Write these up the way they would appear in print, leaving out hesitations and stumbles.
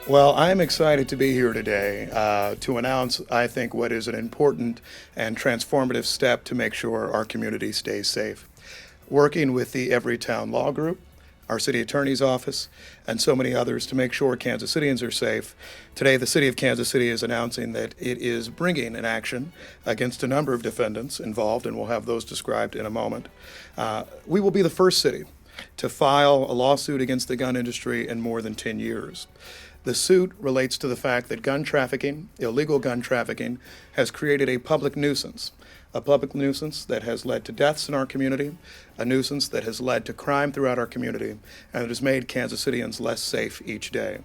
Well, I'm excited to be here today to announce, I think, what is an important and transformative step to make sure our community stays safe. Working with the Everytown Law Group, our city attorney's office, and so many others to make sure Kansas Cityans are safe. Today, the city of Kansas City is announcing that it is bringing an action against a number of defendants involved, and we'll have those described in a moment. We will be the first city to file a lawsuit against the gun industry in more than 10 years. The suit relates to the fact that gun trafficking, illegal gun trafficking, has created a public nuisance that has led to deaths in our community, a nuisance that has led to crime throughout our community, and it has made Kansas Cityans less safe each day.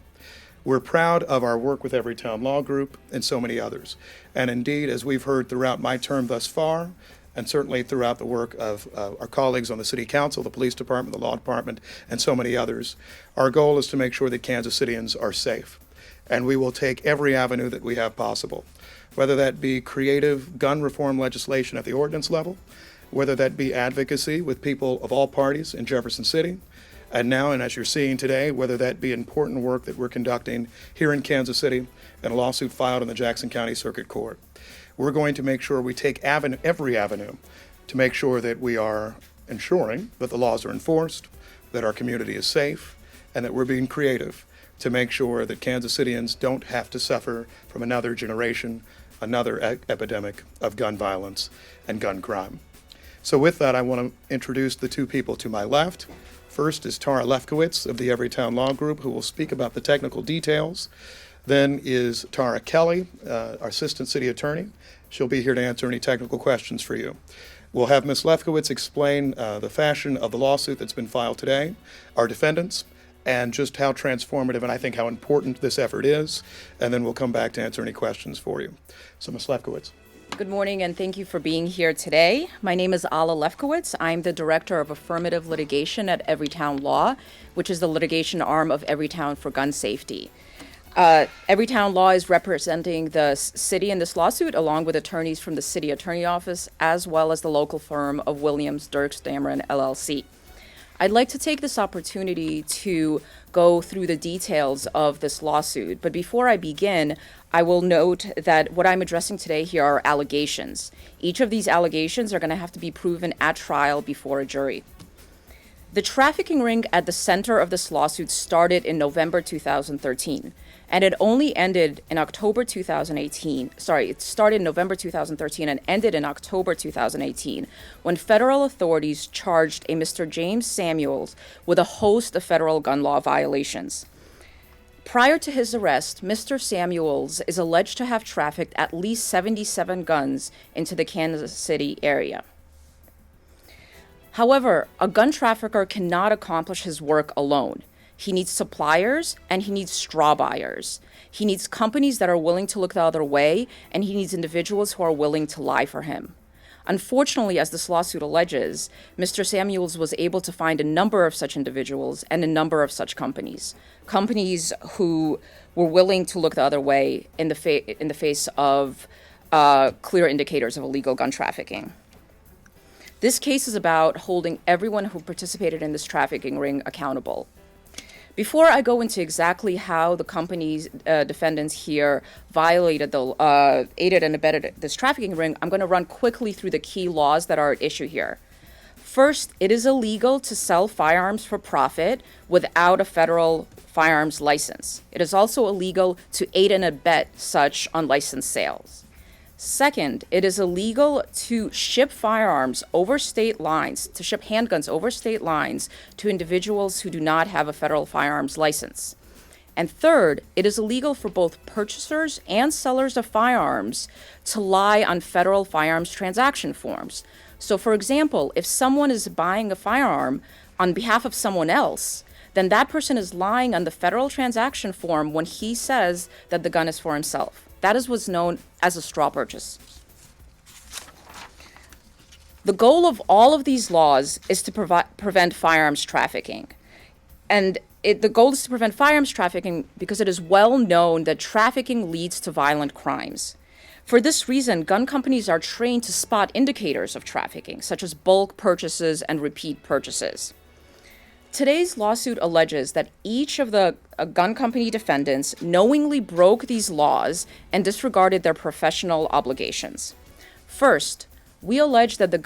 We're proud of our work with Everytown Law Group and so many others. And indeed, as we've heard throughout my term thus far, and certainly throughout the work of our colleagues on the City Council, the Police Department, the Law Department, and so many others, our goal is to make sure that Kansas Cityans are safe. And we will take every avenue that we have possible, whether that be creative gun reform legislation at the ordinance level, whether that be advocacy with people of all parties in Jefferson City, and now, and as you're seeing today, whether that be important work that we're conducting here in Kansas City and a lawsuit filed in the Jackson County Circuit Court. We're going to make sure we take every avenue to make sure that we are ensuring that the laws are enforced, that our community is safe, and that we're being creative to make sure that Kansas Cityans don't have to suffer from another generation, another epidemic of gun violence and gun crime. So with that, I want to introduce the two people to my left. First is Tara Lefkowitz of the Everytown Law Group, who will speak about the technical details. Then is Tara Kelly, our Assistant City Attorney. She'll be here to answer any technical questions for you. We'll have Ms. Lefkowitz explain the fashion of the lawsuit that's been filed today, our defendants, and just how transformative and I think how important this effort is. And then we'll come back to answer any questions for you. So Ms. Lefkowitz. Good morning, and thank you for being here today. My name is Alla Lefkowitz. I'm the Director of Affirmative Litigation at Everytown Law, which is the litigation arm of Everytown for gun safety. Everytown Law is representing the city in this lawsuit, along with attorneys from the city attorney office, as well as the local firm of Williams, Dirks, Dameron, LLC. I'd like to take this opportunity to go through the details of this lawsuit, but before I begin, I will note that what I'm addressing today here are allegations. Each of these allegations are going to have to be proven at trial before a jury. The trafficking ring at the center of this lawsuit started in November 2013, and it only ended in October 2018. It started in November 2013 and ended in October 2018, when federal authorities charged a Mr. James Samuels with a host of federal gun law violations. Prior to his arrest, Mr. Samuels is alleged to have trafficked at least 77 guns into the Kansas City area. However, a gun trafficker cannot accomplish his work alone. He needs suppliers and he needs straw buyers. He needs companies that are willing to look the other way, and he needs individuals who are willing to lie for him. Unfortunately, as this lawsuit alleges, Mr. Samuels was able to find a number of such individuals and a number of such companies who were willing to look the other way in the face of clear indicators of illegal gun trafficking. This case is about holding everyone who participated in this trafficking ring accountable. Before I go into exactly how the company's defendants here violated aided and abetted this trafficking ring, I'm going to run quickly through the key laws that are at issue here. First, it is illegal to sell firearms for profit without a federal firearms license. It is also illegal to aid and abet such unlicensed sales. Second, it is illegal to ship firearms over state lines, to ship handguns over state lines to individuals who do not have a federal firearms license. And third, it is illegal for both purchasers and sellers of firearms to lie on federal firearms transaction forms. So, for example, if someone is buying a firearm on behalf of someone else, then that person is lying on the federal transaction form when he says that the gun is for himself. That is what's known as a straw purchase. The goal of all of these laws is to prevent firearms trafficking. And the goal is to prevent firearms trafficking because it is well known that trafficking leads to violent crimes. For this reason, gun companies are trained to spot indicators of trafficking, such as bulk purchases and repeat purchases. Today's lawsuit alleges that each of the gun company defendants knowingly broke these laws and disregarded their professional obligations. First, we allege that the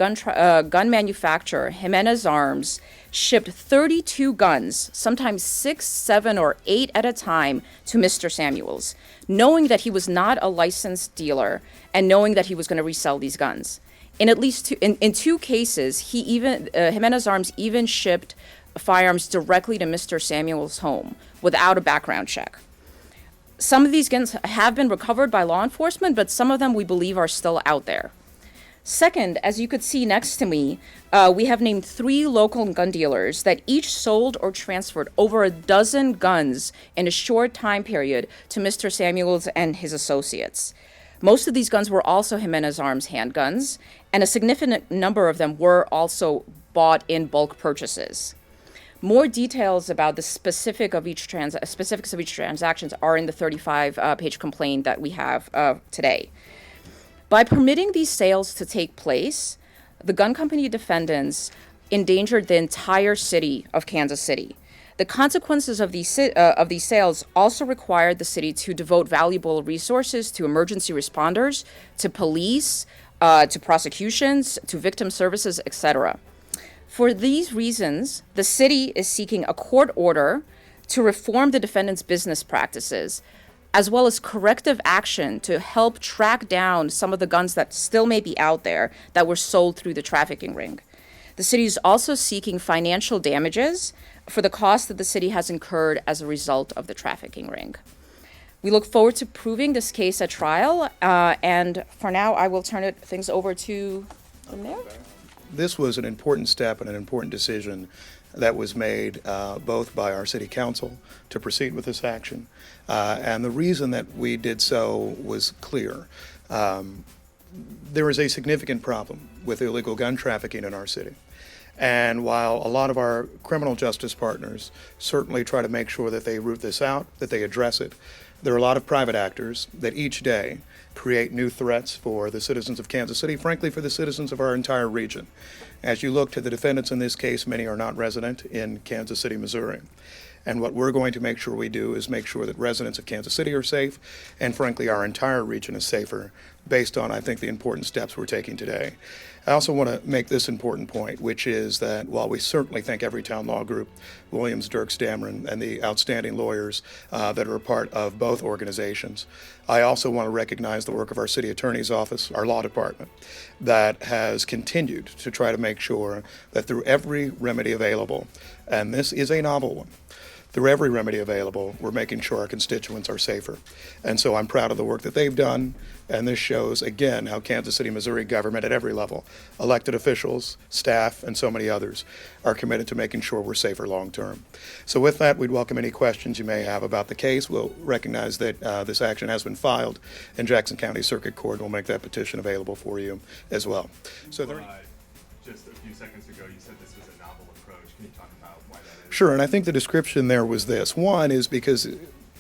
gun manufacturer, Jimenez Arms, shipped 32 guns, sometimes 6, 7, or 8 at a time, to Mr. Samuels, knowing that he was not a licensed dealer and knowing that he was going to resell these guns. In at least in two cases, Jimenez Arms even shipped firearms directly to Mr. Samuel's home without a background check. Some of these guns have been recovered by law enforcement, but some of them we believe are still out there. Second, as you could see next to me, we have named 3 local gun dealers that each sold or transferred over a dozen guns in a short time period to Mr. Samuels and his associates. Most of these guns were also Jimenez Arms handguns, and a significant number of them were also bought in bulk purchases. More details about the specifics of each transactions are in the 35-page complaint that we have today. By permitting these sales to take place, the gun company defendants endangered the entire city of Kansas City. The consequences of these sales also required the city to devote valuable resources to emergency responders, to police, to prosecutions, to victim services, etc. For these reasons, the city is seeking a court order to reform the defendants' business practices, as well as corrective action to help track down some of the guns that still may be out there that were sold through the trafficking ring. The city is also seeking financial damages for the costs that the city has incurred as a result of the trafficking ring. We look forward to proving this case at trial, and for now, I will turn things over to the mayor. This was an important step and an important decision that was made both by our city council to proceed with this action. And the reason that we did so was clear. There is a significant problem with illegal gun trafficking in our city. And while a lot of our criminal justice partners certainly try to make sure that they root this out, that they address it, there are a lot of private actors that each day create new threats for the citizens of Kansas City, frankly, for the citizens of our entire region. As you look to the defendants in this case, many are not resident in Kansas City, Missouri. And what we're going to make sure we do is make sure that residents of Kansas City are safe, and frankly, our entire region is safer, based on, I think, the important steps we're taking today. I also want to make this important point, which is that while we certainly thank Everytown Law Group, Williams, Dirks, Dameron, and the outstanding lawyers that are a part of both organizations, I also want to recognize the work of our city attorney's office, our law department, that has continued to try to make sure that through every remedy available, and this is a novel one, through every remedy available, we're making sure our constituents are safer. And so I'm proud of the work that they've done, and this shows, again, how Kansas City, Missouri government at every level, elected officials, staff, and so many others, are committed to making sure we're safer long term. So with that, we'd welcome any questions you may have about the case. We'll recognize that this action has been filed, and Jackson County Circuit Court will make that petition available for you as well. So there. Just a few seconds ago, you said this was a novel approach. Can you talk about why that is? Sure, and I think the description there was this. One is because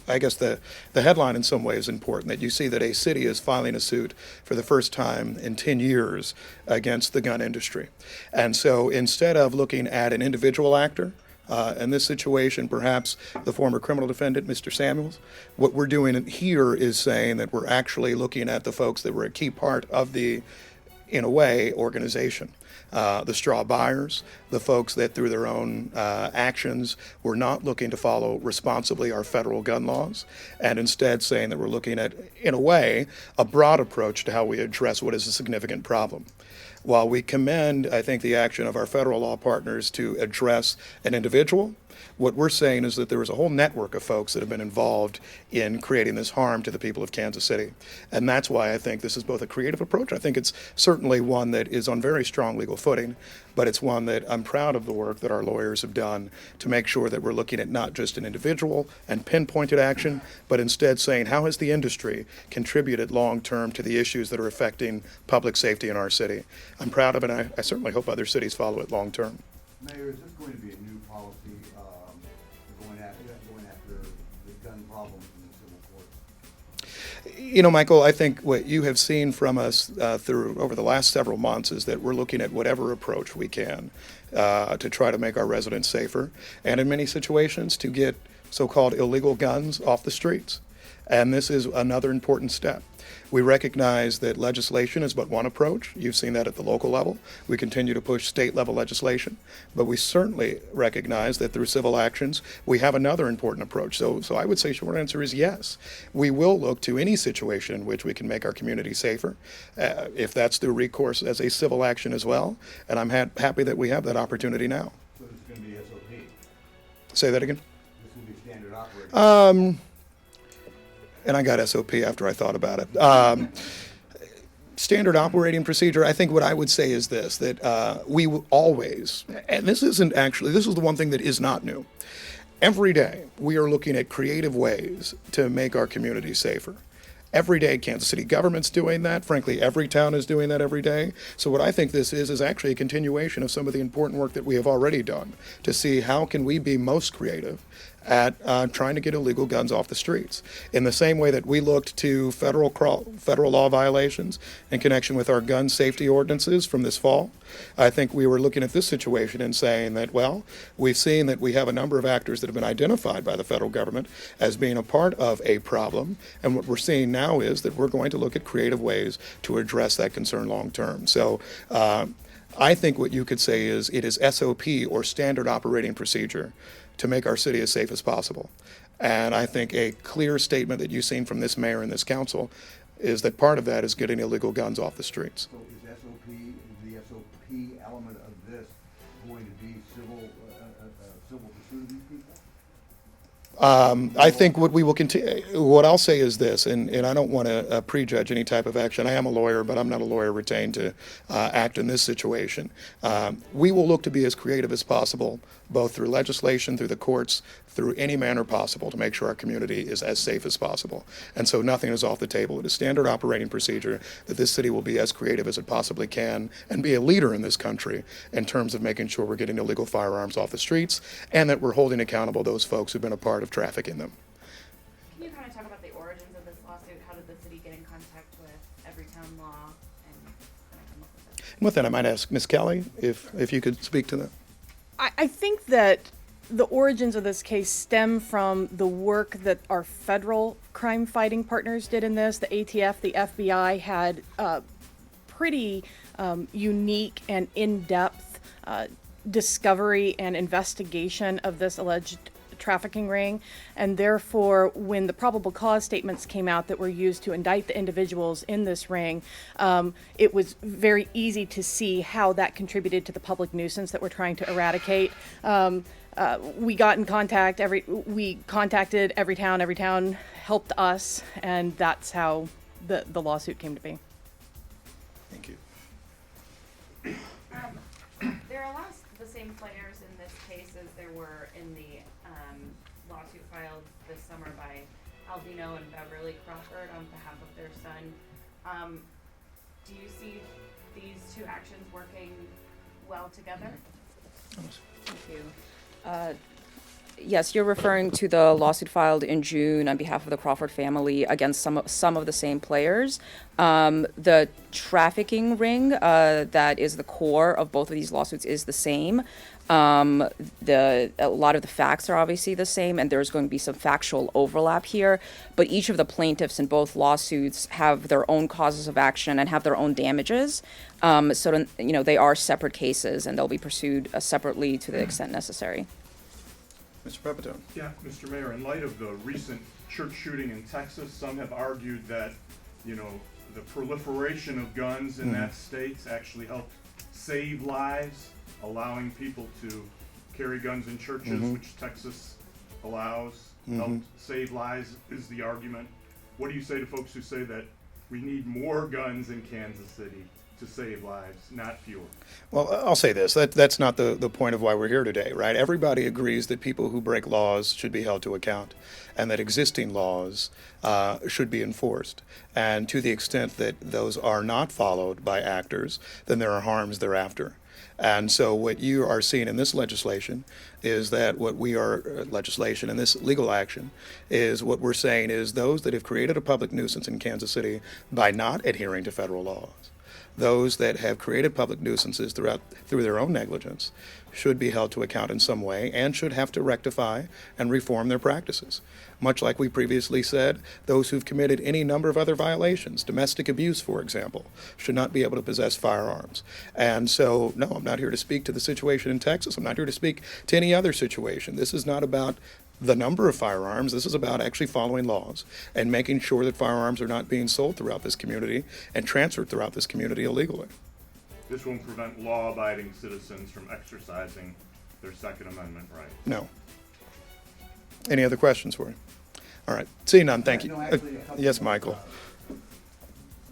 I guess the headline in some way is important, that you see that a city is filing a suit for the first time in 10 years against the gun industry. And so instead of looking at an individual actor, in this situation, perhaps the former criminal defendant, Mr. Samuels, what we're doing here is saying that we're actually looking at the folks that were a key part of the, in a way, organization. The straw buyers, the folks that through their own actions were not looking to follow responsibly our federal gun laws, and instead saying that we're looking at, in a way, a broad approach to how we address what is a significant problem. While we commend, I think, the action of our federal law partners to address an individual, what we're saying is that there is a whole network of folks that have been involved in creating this harm to the people of Kansas City. And that's why I think this is both a creative approach. I think it's certainly one that is on very strong legal footing, but it's one that I'm proud of the work that our lawyers have done to make sure that we're looking at not just an individual and pinpointed action, but instead saying how has the industry contributed long-term to the issues that are affecting public safety in our city. I'm proud of it, and I certainly hope other cities follow it long-term. Mayor, is this going to be a new policy going after the gun problems in the civil court? You know, Michael, I think what you have seen from us through over the last several months is that we're looking at whatever approach we can to try to make our residents safer, and in many situations to get so-called illegal guns off the streets. And this is another important step. We recognize that legislation is but one approach. You've seen that at the local level. We continue to push state-level legislation. But we certainly recognize that through civil actions, we have another important approach. So I would say short answer is yes. We will look to any situation in which we can make our community safer, if that's through recourse as a civil action as well. And I'm happy that we have that opportunity now. So this is going to be SOP. Say that again? This will be standard operating. And I got SOP after I thought about it. Standard operating procedure, I think what I would say is this, that we will always, and this isn't actually, this is the one thing that is not new. Every day, we are looking at creative ways to make our community safer. Every day, Kansas City government's doing that. Frankly, every town is doing that every day. So what I think this is actually a continuation of some of the important work that we have already done to see how can we be most creative at trying to get illegal guns off the streets. In the same way that we looked to federal law violations in connection with our gun safety ordinances from this fall, I think we were looking at this situation and saying that, well, we've seen that we have a number of actors that have been identified by the federal government as being a part of a problem, and what we're seeing now is that we're going to look at creative ways to address that concern long term. So I think what you could say is it is SOP, or standard operating procedure, to make our city as safe as possible. And I think a clear statement that you've seen from this mayor and this council is that part of that is getting illegal guns off the streets. So is the SOP element of this going to be civil pursuit of these people? I think what we will continue, what I'll say is this, and I don't want to prejudge any type of action. I am a lawyer, but I'm not a lawyer retained to act in this situation. We will look to be as creative as possible, both through legislation, through the courts, through any manner possible to make sure our community is as safe as possible. And so nothing is off the table. It is standard operating procedure that this city will be as creative as it possibly can and be a leader in this country in terms of making sure we're getting illegal firearms off the streets and that we're holding accountable those folks who've been a part of trafficking them. Can you kind of talk about the origins of this lawsuit? How did the city get in contact with Everytown Law and come up with it? And with that, I might ask Ms. Kelly if you could speak to that. I think that the origins of this case stem from the work that our federal crime fighting partners did in this. The ATF, the FBI had pretty unique and in-depth discovery and investigation of this alleged trafficking ring, and therefore when the probable cause statements came out that were used to indict the individuals in this ring, it was very easy to see how that contributed to the public nuisance that we're trying to eradicate. We got in contact, we contacted Everytown, Everytown helped us, and that's how the lawsuit came to be. Thank you. There are the same players in this case as there were in the lawsuit filed this summer by Albino and Beverly Crawford on behalf of their son. Do you see these two actions working well together? Thank you. Yes, you're referring to the lawsuit filed in June on behalf of the Crawford family against some of the same players. The trafficking ring that is the core of both of these lawsuits is the same. A lot of the facts are obviously the same, and there's going to be some factual overlap here. But each of the plaintiffs in both lawsuits have their own causes of action and have their own damages. So they are separate cases, and they'll be pursued separately to the extent necessary. Mr. Pepitone. Yeah, Mr. Mayor, in light of the recent church shooting in Texas, some have argued that, the proliferation of guns in that state actually helped save lives, allowing people to carry guns in churches, which Texas allows, helped save lives, is the argument. What do you say to folks who say that we need more guns in Kansas City to save lives, not fewer? Well, I'll say this, that's not the point of why we're here today, right? Everybody agrees that people who break laws should be held to account and that existing laws should be enforced. And to the extent that those are not followed by actors, then there are harms thereafter. And so what you are seeing in this legislation is that what we are, legislation and this legal action is what we're saying is those that have created a public nuisance in Kansas City by not adhering to federal laws, those that have created public nuisances through their own negligence should be held to account in some way and should have to rectify and reform their practices. Much like we previously said, those who've committed any number of other violations, domestic abuse, for example, should not be able to possess firearms. And so, no, I'm not here to speak to the situation in Texas. I'm not here to speak to any other situation. This is not about the number of firearms. This is about actually following laws and making sure that firearms are not being sold throughout this community and transferred throughout this community illegally. This won't prevent law-abiding citizens from exercising their Second Amendment right. No. Any other questions for you? All right. Seeing none, thank you. No, actually, a couple Yes, of, Michael.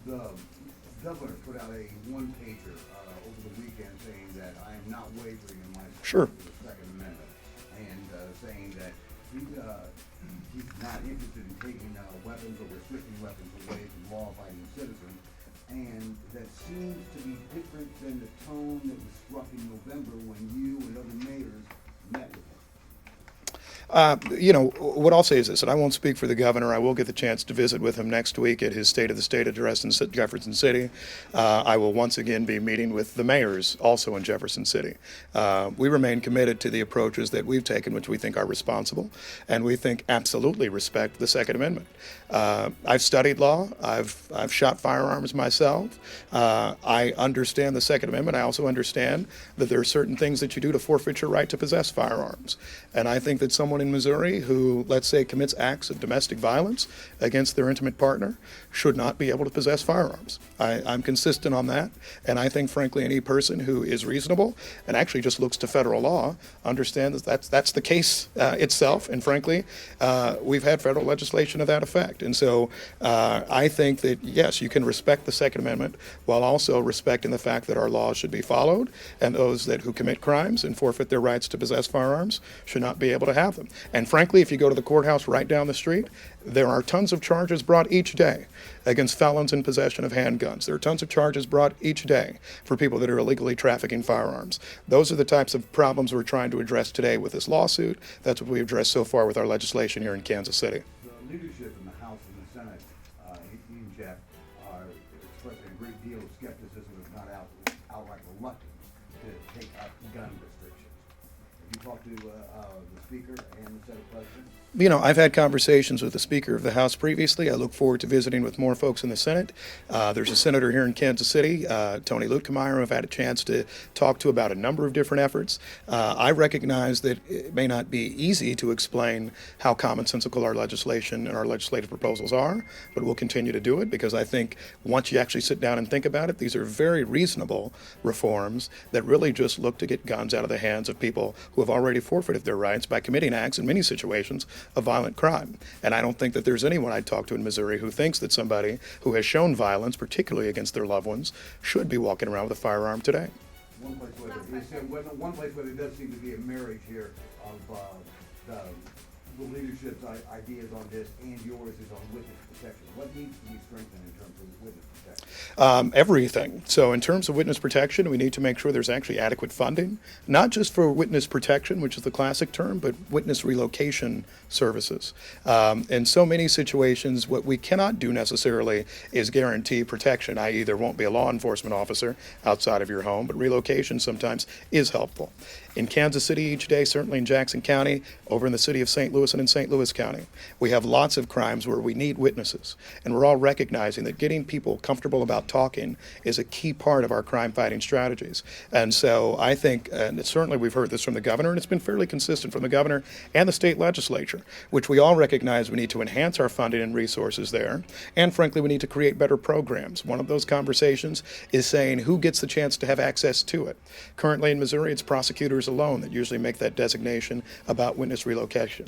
The governor put out a one-pager over the weekend saying that I am not wavering in my Sure. support for the Second Amendment, and saying that he's not interested in taking weapons or restricting weapons away from law-abiding citizens, and that seems to be different than the tone that was struck in November when you and other mayors met with him. What I'll say is this, and I won't speak for the governor. I will get the chance to visit with him next week at his State of the State address in Jefferson City. I will once again be meeting with the mayors also in Jefferson City. We remain committed to the approaches that we've taken, which we think are responsible, and we think absolutely respect the Second Amendment. I've studied law. I've shot firearms myself. I understand the Second Amendment. I also understand that there are certain things that you do to forfeit your right to possess firearms. And I think that someone in Missouri who, let's say, commits acts of domestic violence against their intimate partner should not be able to possess firearms. I'm consistent on that, and I think, frankly, any person who is reasonable and actually just looks to federal law understands that that's the case itself, and frankly, we've had federal legislation to that effect. And so I think that, yes, you can respect the Second Amendment while also respecting the fact that our laws should be followed, and those who commit crimes and forfeit their rights to possess firearms should not be able to have them. And frankly, if you go to the courthouse right down the street, there are tons of charges brought each day against felons in possession of handguns. There are tons of charges brought each day for people that are illegally trafficking firearms. Those are the types of problems we're trying to address today with this lawsuit. That's what we've addressed so far with our legislation here in Kansas City. The leadership in the House and the Senate, even Jeff, are expressing a great deal of skepticism, if not outright reluctance, to take up gun restrictions. Have you talked to the Speaker and the Senate President? I've had conversations with the Speaker of the House previously. I look forward to visiting with more folks in the Senate. There's a senator here in Kansas City, Tony Luetkemeyer, who I've had a chance to talk to about a number of different efforts. I recognize that it may not be easy to explain how commonsensical our legislation and our legislative proposals are, but we'll continue to do it because I think once you actually sit down and think about it, these are very reasonable reforms that really just look to get guns out of the hands of people who have already forfeited their rights by committing acts in many situations of violent crime. And I don't think that there's anyone I'd talk to in Missouri who thinks that somebody who has shown violence, particularly against their loved ones, should be walking around with a firearm today. One place where there does seem to be a marriage here of the leadership's ideas on this and yours is on witness protection. What needs to be strengthened in terms of witness protection? Everything. So in terms of witness protection, we need to make sure there's actually adequate funding, not just for witness protection, which is the classic term, but witness relocation services. In so many situations, what we cannot do necessarily is guarantee protection, i.e. there won't be a law enforcement officer outside of your home, but relocation sometimes is helpful. In Kansas City each day, certainly in Jackson County, over in the city of St. Louis and in St. Louis County, we have lots of crimes where we need witnesses. And we're all recognizing that getting people comfortable about talking is a key part of our crime fighting strategies. And so I think, and certainly we've heard this from the governor, and it's been fairly consistent from the governor and the state legislature, which we all recognize we need to enhance our funding and resources there. And frankly, we need to create better programs. One of those conversations is saying who gets the chance to have access to it. Currently in Missouri, it's prosecutors alone that usually make that designation about witness relocation.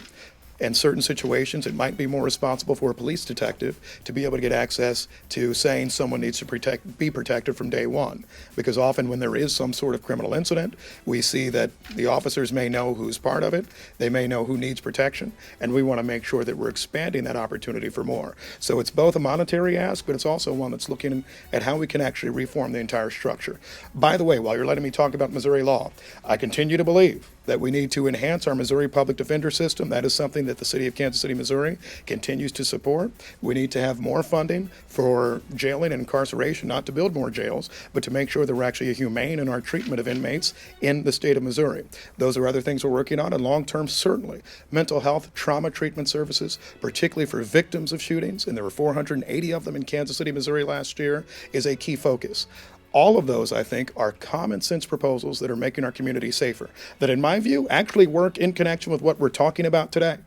In certain situations, it might be more responsible for a police detective to be able to get access to saying someone needs to be protected from day one. Because often when there is some sort of criminal incident, we see that the officers may know who's part of it, they may know who needs protection, and we want to make sure that we're expanding that opportunity for more. So it's both a monetary ask, but it's also one that's looking at how we can actually reform the entire structure. By the way, while you're letting me talk about Missouri law, I continue to believe that we need to enhance our Missouri public defender system. That is something that the city of Kansas City, Missouri continues to support. We need to have more funding for jailing and incarceration, not to build more jails, but to make sure that we're actually humane in our treatment of inmates in the state of Missouri. Those are other things we're working on, and long-term, certainly, mental health, trauma treatment services, particularly for victims of shootings, and there were 480 of them in Kansas City, Missouri last year, is a key focus. All of those, I think, are common sense proposals that are making our community safer, that in my view actually work in connection with what we're talking about today.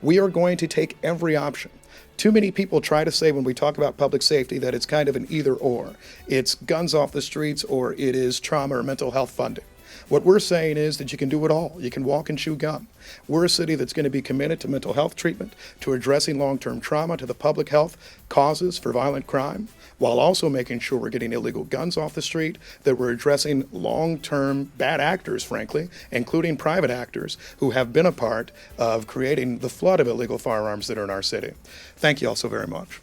We are going to take every option. Too many people try to say when we talk about public safety that it's kind of an either or. It's guns off the streets or it is trauma or mental health funding. What we're saying is that you can do it all. You can walk and chew gum. We're a city that's going to be committed to mental health treatment, to addressing long-term trauma, to the public health causes for violent crime, while also making sure we're getting illegal guns off the street, that we're addressing long-term bad actors, frankly, including private actors who have been a part of creating the flood of illegal firearms that are in our city. Thank you all so very much.